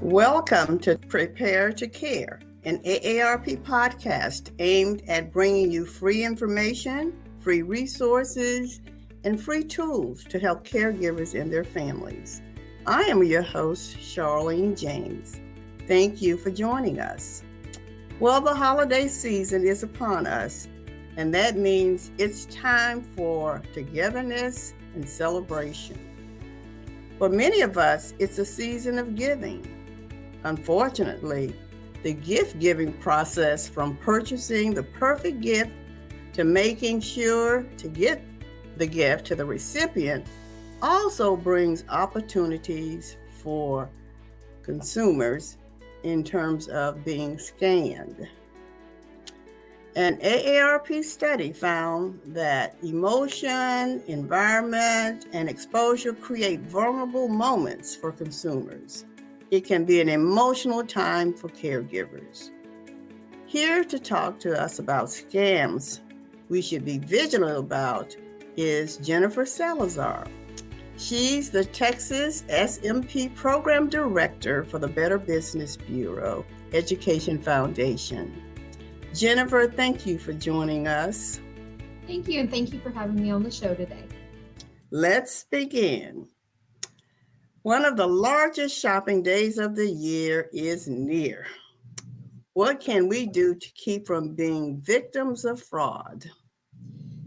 Welcome to Prepare to Care, an AARP podcast aimed at bringing you free information, free resources, and free tools to help caregivers and their families. I am your host, Charlene James. Thank you for joining us. Well, the holiday season is upon us, and that means it's time for togetherness and celebration. For many of us, it's a season of giving. Unfortunately, the gift-giving process, from purchasing the perfect gift to making sure to get the gift to the recipient, also brings opportunities for consumers in terms of being scammed. An AARP study found that emotion, environment, and exposure create vulnerable moments for consumers. It can be an emotional time for caregivers. Here to talk to us about scams we should be vigilant about is Jennifer Salazar. She's the Texas SMP Program Director for the Better Business Bureau Education Foundation. Jennifer, thank you for joining us. Thank you, and thank you for having me on the show today. Let's begin. One of the largest shopping days of the year is near. What can we do to keep from being victims of fraud?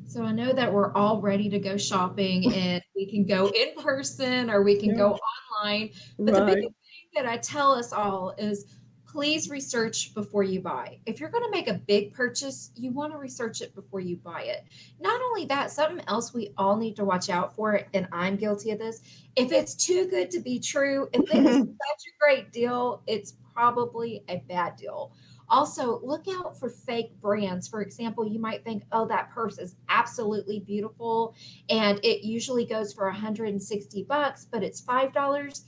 So I know that we're all ready to go shopping, and we can go in person or we can go online. But the biggest thing that I tell us all is please research before you buy. If you're going to make a big purchase, you want to research it before you buy it. Not only that, something else we all need to watch out for, and I'm guilty of this. If it's too good to be true, if it is such a great deal, it's probably a bad deal. Also, look out for fake brands. For example, you might think, oh, that purse is absolutely beautiful and it usually goes for $160, but it's $5.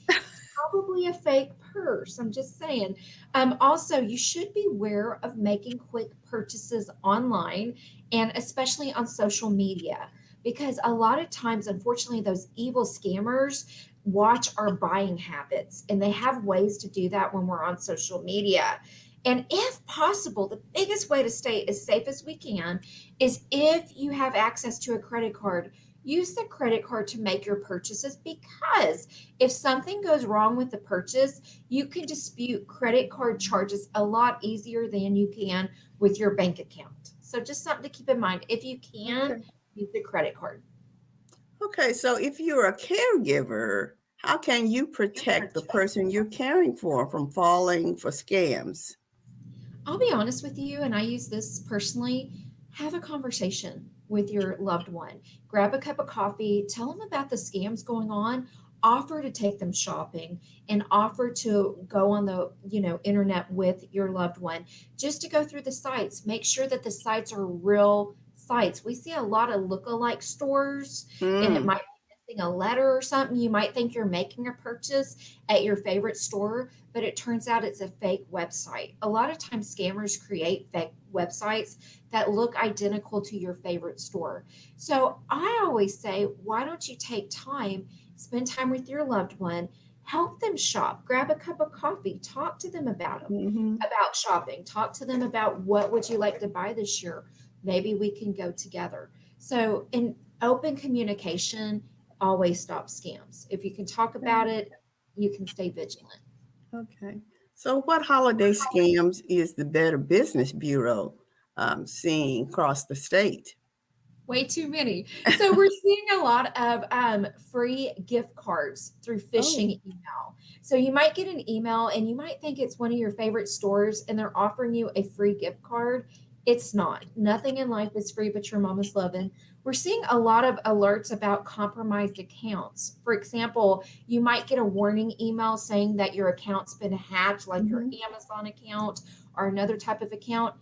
Probably a fake purse. I'm just saying. Also, you should be aware of making quick purchases online and especially on social media, because a lot of times, unfortunately, those evil scammers watch our buying habits, and they have ways to do that when we're on social media. And if possible, the biggest way to stay as safe as we can is if you have access to a credit card, use the credit card to make your purchases, because if something goes wrong with the purchase, you can dispute credit card charges a lot easier than you can with your bank account. So just something to keep in mind. If you can, use the credit card. Okay, so if you're a caregiver, how can you protect the person you're caring for from falling for scams? I'll be honest with you, and I use this personally. Have a conversation with your loved one. Grab a cup of coffee, tell them about the scams going on, offer to take them shopping, and offer to go on the, internet with your loved one just to go through the sites. Make sure that the sites are real sites. We see a lot of look-alike stores, and it might be missing a letter or something. You might think you're making a purchase at your favorite store, but it turns out it's a fake website. A lot of times scammers create fake websites that look identical to your favorite store. So I always say, why don't you take time, spend time with your loved one, help them shop, grab a cup of coffee, talk to them about them, about shopping, talk to them about what would you like to buy this year. Maybe we can go together. So in open communication always stops scams. If you can talk about it, you can stay vigilant. Okay. So what holiday scams is the Better Business Bureau seeing across the state? Way too many. So we're seeing a lot of free gift cards through phishing email. So you might get an email and you might think it's one of your favorite stores and they're offering you a free gift card. It's not. Nothing in life is free but your mama's loving. We're seeing a lot of alerts about compromised accounts. For example, you might get a warning email saying that your account's been hacked, like your Amazon account or another type of account.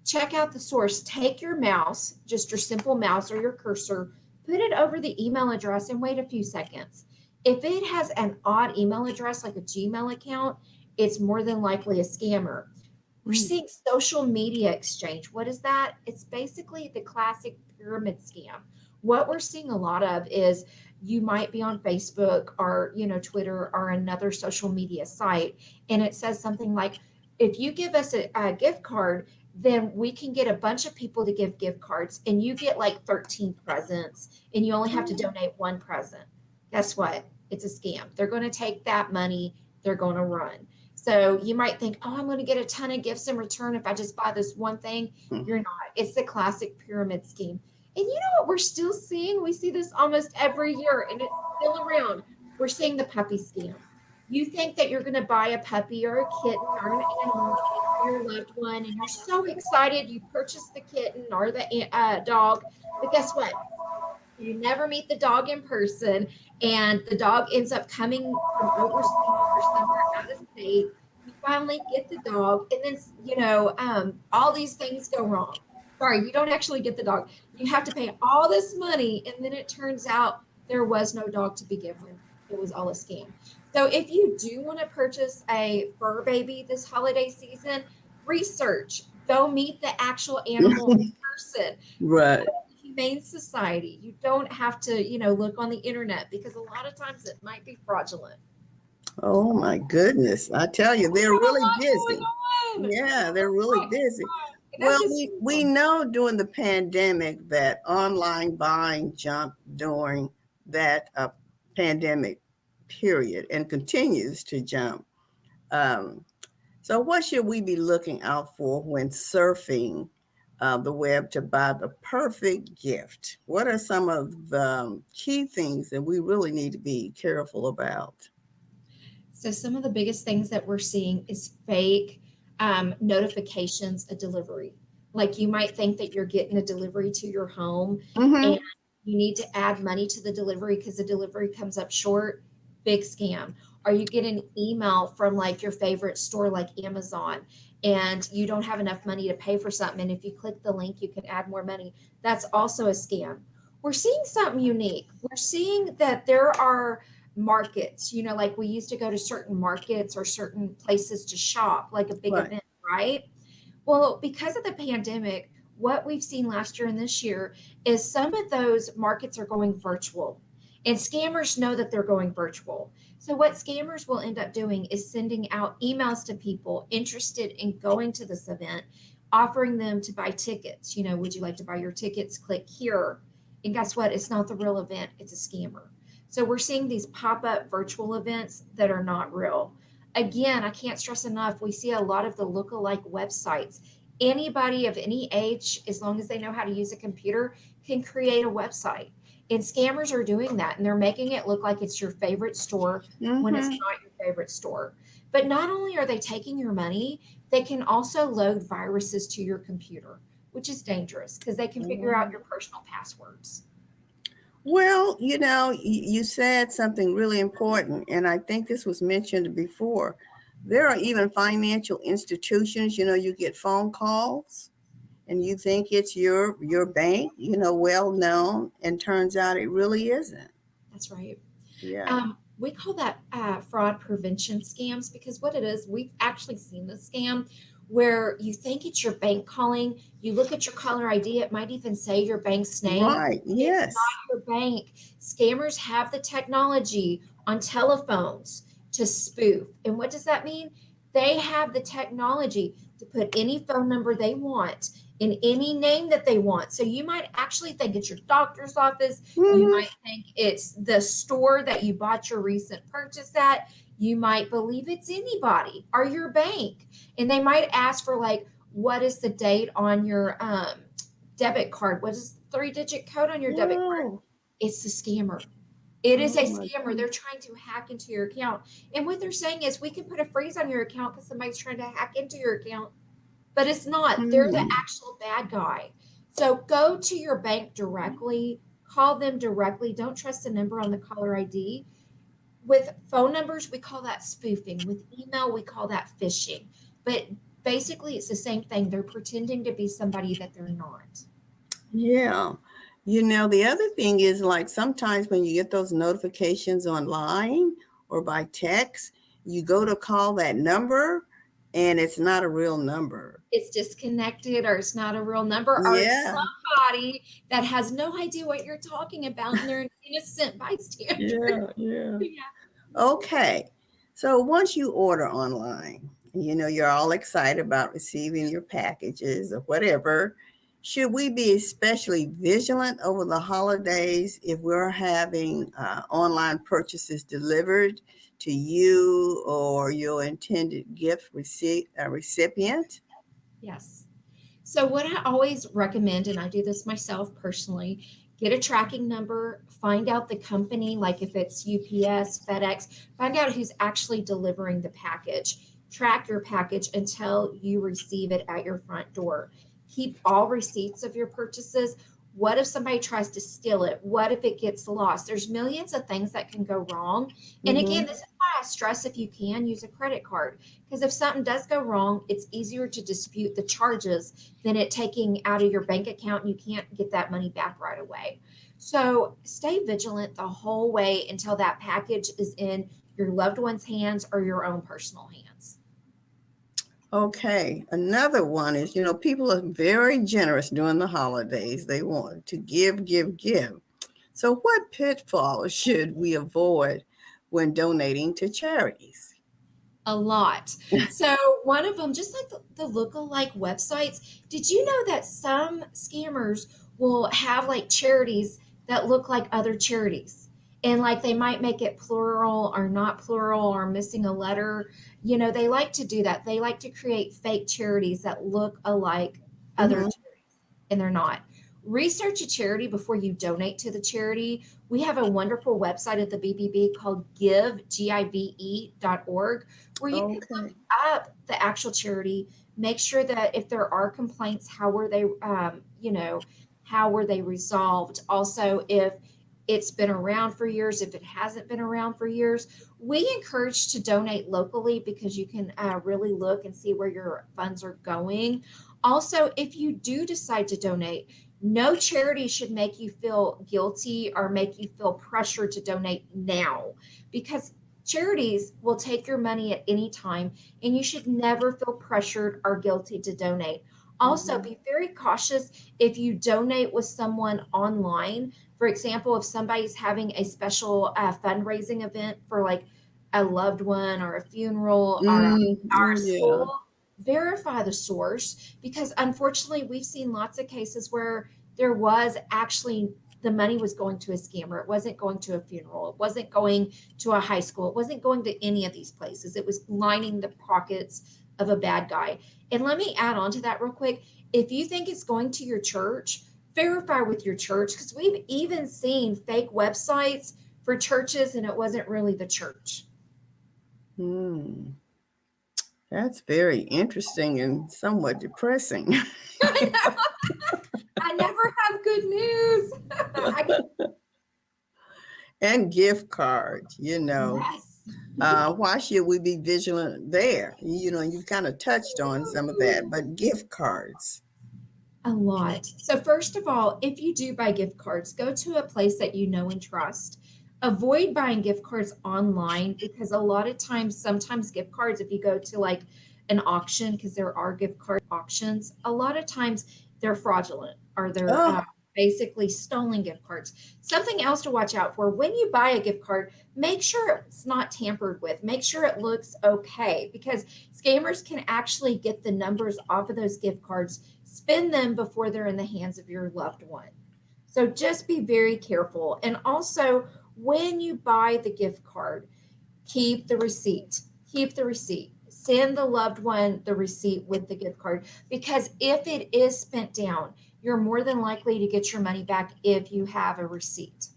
Check out the source. Take your mouse, just your simple mouse or your cursor, put it over the email address and wait a few seconds. If it has an odd email address like a Gmail account, it's more than likely a scammer. We're seeing social media exchange. What is that? It's basically the classic pyramid scam. What we're seeing a lot of is you might be on Facebook or, Twitter or another social media site, and it says something like, if you give us a gift card, then we can get a bunch of people to give gift cards, and you get like 13 presents, and you only have to donate one present. Guess what? It's a scam. They're going to take that money, they're going to run. So you might think, oh, I'm going to get a ton of gifts in return if I just buy this one thing. You're not. It's the classic pyramid scheme. And you know what we're still seeing? We see this almost every year, and it's still around. We're seeing the puppy scam. You think that you're going to buy a puppy or a kitten or an animal for your loved one, and you're so excited. You purchase the kitten or the dog, but guess what? You never meet the dog in person, and the dog ends up coming from overseas or somewhere out of state. You finally get the dog, and then all these things go wrong. Sorry, you don't actually get the dog. You have to pay all this money, and then it turns out there was no dog to begin with. It was all a scam. So if you do want to purchase a fur baby this holiday season, research. Go meet the actual animal in person. Right. Humane Society. You don't have to, look on the internet, because a lot of times it might be fraudulent. Oh my goodness. I tell you, they're really busy. Yeah, they're really busy. Well, we know during the pandemic that online buying jumped during that pandemic period and continues to jump. So what should we be looking out for when surfing the web to buy the perfect gift? What are some of the key things that we really need to be careful about? So some of the biggest things that we're seeing is fake notifications of delivery. Like, you might think that you're getting a delivery to your home, and you need to add money to the delivery because the delivery comes up short. Big scam. Or you get an email from like your favorite store like Amazon, and you don't have enough money to pay for something, and if you click the link you can add more money. That's also a scam. We're seeing something unique. We're seeing that there are markets, like we used to go to certain markets or certain places to shop, like a big event, right? Well, because of the pandemic, what we've seen last year and this year is some of those markets are going virtual, and scammers know that they're going virtual. So what scammers will end up doing is sending out emails to people interested in going to this event, offering them to buy tickets. Would you like to buy your tickets? Click here. And guess what? It's not the real event. It's a scammer. So we're seeing these pop-up virtual events that are not real. Again, I can't stress enough, we see a lot of the look-alike websites. Anybody of any age, as long as they know how to use a computer, can create a website. And scammers are doing that, and they're making it look like it's your favorite store when it's not your favorite store. But not only are they taking your money, they can also load viruses to your computer, which is dangerous because they can figure out your personal passwords. Well, you said something really important, and I think this was mentioned before. There are even financial institutions, you get phone calls and you think it's your bank, well known, and turns out it really isn't. That's right. Yeah. We call that fraud prevention scams, because what it is, we've actually seen the scam where you think it's your bank calling. You look at your caller ID, it might even say your bank's name. Right. Yes. It's not your bank. Scammers have the technology on telephones to spoof. And what does that mean? They have the technology to put any phone number they want in any name that they want. So you might actually think it's your doctor's office. You might think it's the store that you bought your recent purchase at. You might believe it's anybody or your bank. And they might ask for like, what is the date on your debit card? What is the 3-digit code on your debit card? It's the scammer. It is a scammer. They're trying to hack into your account. And what they're saying is, we can put a freeze on your account because somebody's trying to hack into your account. But it's not. They're the actual bad guy. So go to your bank directly. Call them directly. Don't trust the number on the caller ID. With phone numbers, we call that spoofing. With email, we call that phishing. But basically, it's the same thing. They're pretending to be somebody that they're not. Yeah. The other thing is, like, sometimes when you get those notifications online or by text, you go to call that number and it's not a real number. It's disconnected, or it's not a real number, or it's Yeah, somebody that has no idea what you're talking about and they're an innocent bystander. yeah. Yeah. Okay. So once you order online, you're all excited about receiving your packages or whatever, should we be especially vigilant over the holidays if we're having online purchases delivered to you or your intended gift recipient? Yes. So, what I always recommend, and I do this myself personally, get a tracking number, find out the company, like if it's UPS, FedEx, find out who's actually delivering the package. Track your package until you receive it at your front door. Keep all receipts of your purchases. What if somebody tries to steal it? What if it gets lost? There's millions of things that can go wrong. And again, Mm-hmm. this is why I stress if you can use a credit card. Because if something does go wrong, it's easier to dispute the charges than it taking out of your bank account and you can't get that money back right away. So stay vigilant the whole way until that package is in your loved one's hands or your own personal hands. Okay. Another one is, people are very generous during the holidays. They want to give, give, give. So, what pitfalls should we avoid when donating to charities? A lot. So one of them, just like the look-alike websites, did you know that some scammers will have like charities that look like other charities? And like they might make it plural or not plural or missing a letter. They like to do that. They like to create fake charities that look alike other Hmm. charities, and they're not. Research a charity before you donate to the charity. We have a wonderful website at the BBB called give.org, where you can look Okay. up the actual charity, make sure that if there are complaints, how were they, how were they resolved? Also, if it's been around for years, if it hasn't been around for years, we encourage to donate locally because you can really look and see where your funds are going. Also, if you do decide to donate, no charity should make you feel guilty or make you feel pressured to donate now, because charities will take your money at any time, and you should never feel pressured or guilty to donate. Also, Hmm. be very cautious if you donate with someone online. For example, if somebody's having a special fundraising event for like a loved one or a funeral or Oh, a yeah. school, verify the source, because unfortunately, we've seen lots of cases where there was actually the money was going to a scammer. It wasn't going to a funeral. It wasn't going to a high school. It wasn't going to any of these places. It was lining the pockets of a bad guy. And let me add on to that real quick. If you think it's going to your church, verify with your church, because we've even seen fake websites for churches and it wasn't really the church. Hmm. That's very interesting and somewhat depressing. I know. I never have good news. And gift cards. Yes. Why should we be vigilant there? You've kind of touched on some of that, but gift cards. A lot. So, first of all, if you do buy gift cards, go to a place that you know and trust. Avoid buying gift cards online, because a lot of times, sometimes gift cards, if you go to like an auction, because there are gift card auctions, a lot of times they're fraudulent, or they're Oh, basically stolen gift cards. Something else to watch out for: when you buy a gift card, make sure it's not tampered with, make sure it looks okay, because scammers can actually get the numbers off of those gift cards, spend them before they're in the hands of your loved one. So just be very careful. And also, when you buy the gift card, keep the receipt. Keep the receipt. Send the loved one the receipt with the gift card, because if it is spent down, you're more than likely to get your money back if you have a receipt.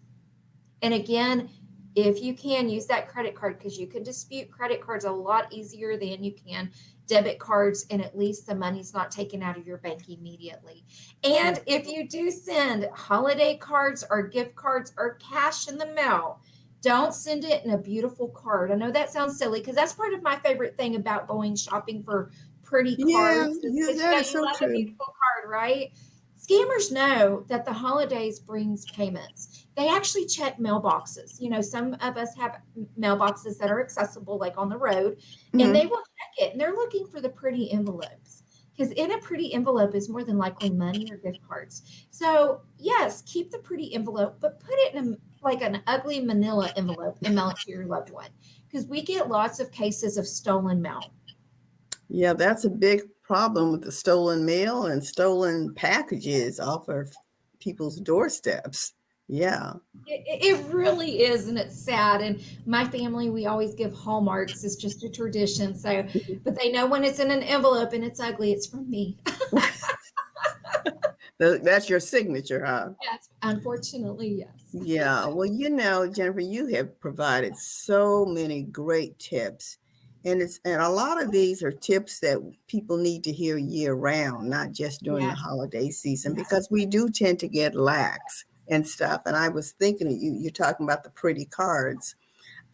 And again, if you can, use that credit card, because you can dispute credit cards a lot easier than you can debit cards, and at least the money's not taken out of your bank immediately. And if you do send holiday cards or gift cards or cash in the mail, don't send it in a beautiful card. I know that sounds silly, because that's part of my favorite thing about going shopping for pretty yeah, cards is yeah, because that is you so love a true. beautiful card, right? Scammers know that the holidays brings payments. They actually check mailboxes. Some of us have mailboxes that are accessible, like on the road, and Hmm. they will check it, and they're looking for the pretty envelopes. Because in a pretty envelope is more than likely money or gift cards. So yes, keep the pretty envelope, but put it in like an ugly manila envelope and mail it to your loved one. Because we get lots of cases of stolen mail. Yeah, that's a big problem with the stolen mail and stolen packages off of people's doorsteps. Yeah. It really is, and it's sad. And my family, we always give Hallmarks. It's just a tradition. So, but they know when it's in an envelope and it's ugly, it's from me. That's your signature, huh? Yes, unfortunately, yes. Yeah. Well, Jennifer, you have provided so many great tips. And a lot of these are tips that people need to hear year round, not just during the Yes. holiday season, because we do tend to get lax and stuff. And I was thinking, you're talking about the pretty cards.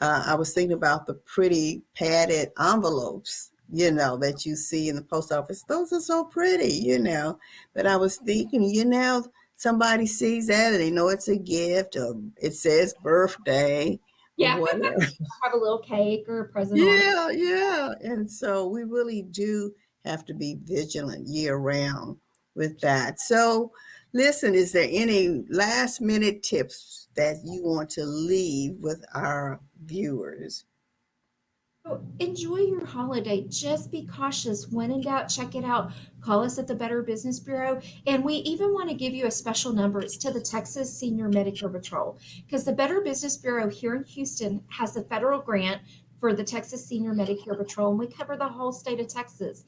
I was thinking about the pretty padded envelopes, that you see in the post office. Those are so pretty. But I was thinking, somebody sees that and they know it's a gift, or it says birthday or Yeah. whatever. Have a little cake or a present on it. Yeah. And so we really do have to be vigilant year round with that. So listen, is there any last minute tips that you want to leave with our viewers? So enjoy your holiday. Just be cautious. When in doubt, check it out. Call us at the Better Business Bureau. And we even want to give you a special number. It's to the Texas Senior Medicare Patrol, because the Better Business Bureau here in Houston has the federal grant for the Texas Senior Medicare Patrol, and we cover the whole state of Texas.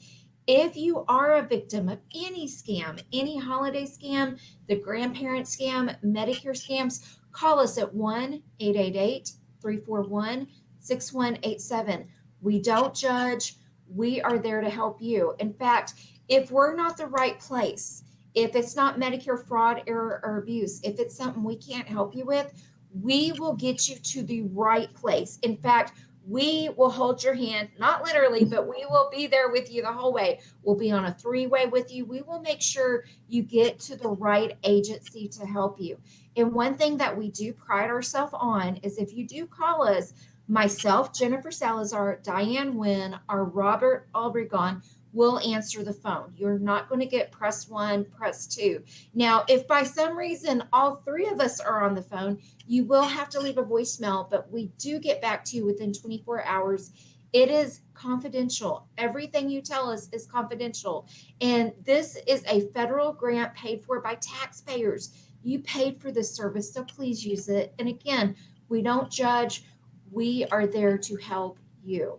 If you are a victim of any scam, any holiday scam, the grandparent scam, Medicare scams, call us at 1-888-341-6187. We don't judge. We are there to help you. In fact, if we're not the right place, if it's not Medicare fraud, error, or abuse, if it's something we can't help you with, we will get you to the right place. In fact, we will hold your hand, not literally, but we will be there with you the whole way. We'll be on a 3-way with you. We will make sure you get to the right agency to help you. And one thing that we do pride ourselves on is if you do call us, myself, Jennifer Salazar, Diane Wynn, or Robert Obregon will answer the phone. You're not going to get press 1, press 2. Now, if by some reason all 3 of us are on the phone, you will have to leave a voicemail, but we do get back to you within 24 hours. It is confidential. Everything you tell us is confidential. And this is a federal grant paid for by taxpayers. You paid for this service, so please use it. And again, we don't judge. We are there to help you.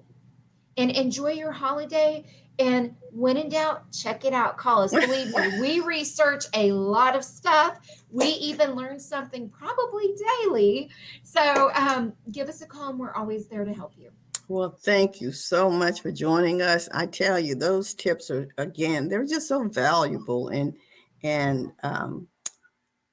And enjoy your holiday. And when in doubt, check it out. Call us. Believe me, we research a lot of stuff. We even learn something probably daily. So give us a call, and we're always there to help you. Well, thank you so much for joining us. I tell you, those tips are, again, they're just so valuable, and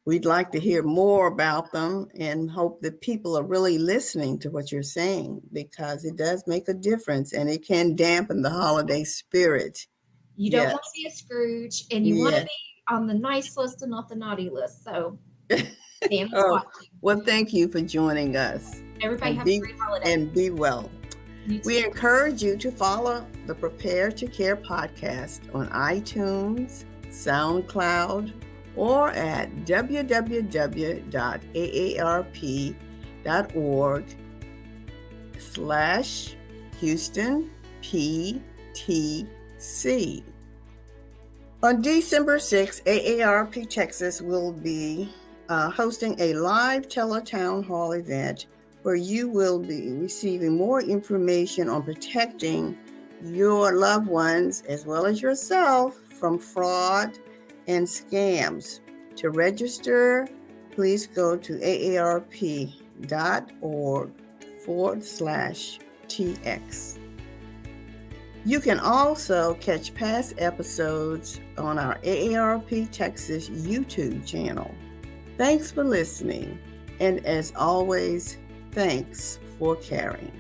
we'd like to hear more about them and hope that people are really listening to what you're saying, because it does make a difference and it can dampen the holiday spirit. You don't want to be a Scrooge, and you want to be on the nice list and not the naughty list. So, well, thank you for joining us. Everybody have a great holiday. And be well. We encourage you to follow the Prepare to Care podcast on iTunes, SoundCloud, or at www.aarp.org/Houston PTC. On December 6th, AARP Texas will be hosting a live teletown hall event where you will be receiving more information on protecting your loved ones as well as yourself from fraud and scams. To register, please go to aarp.org/TX. You can also catch past episodes on our AARP Texas YouTube channel. Thanks for listening, and as always, thanks for caring.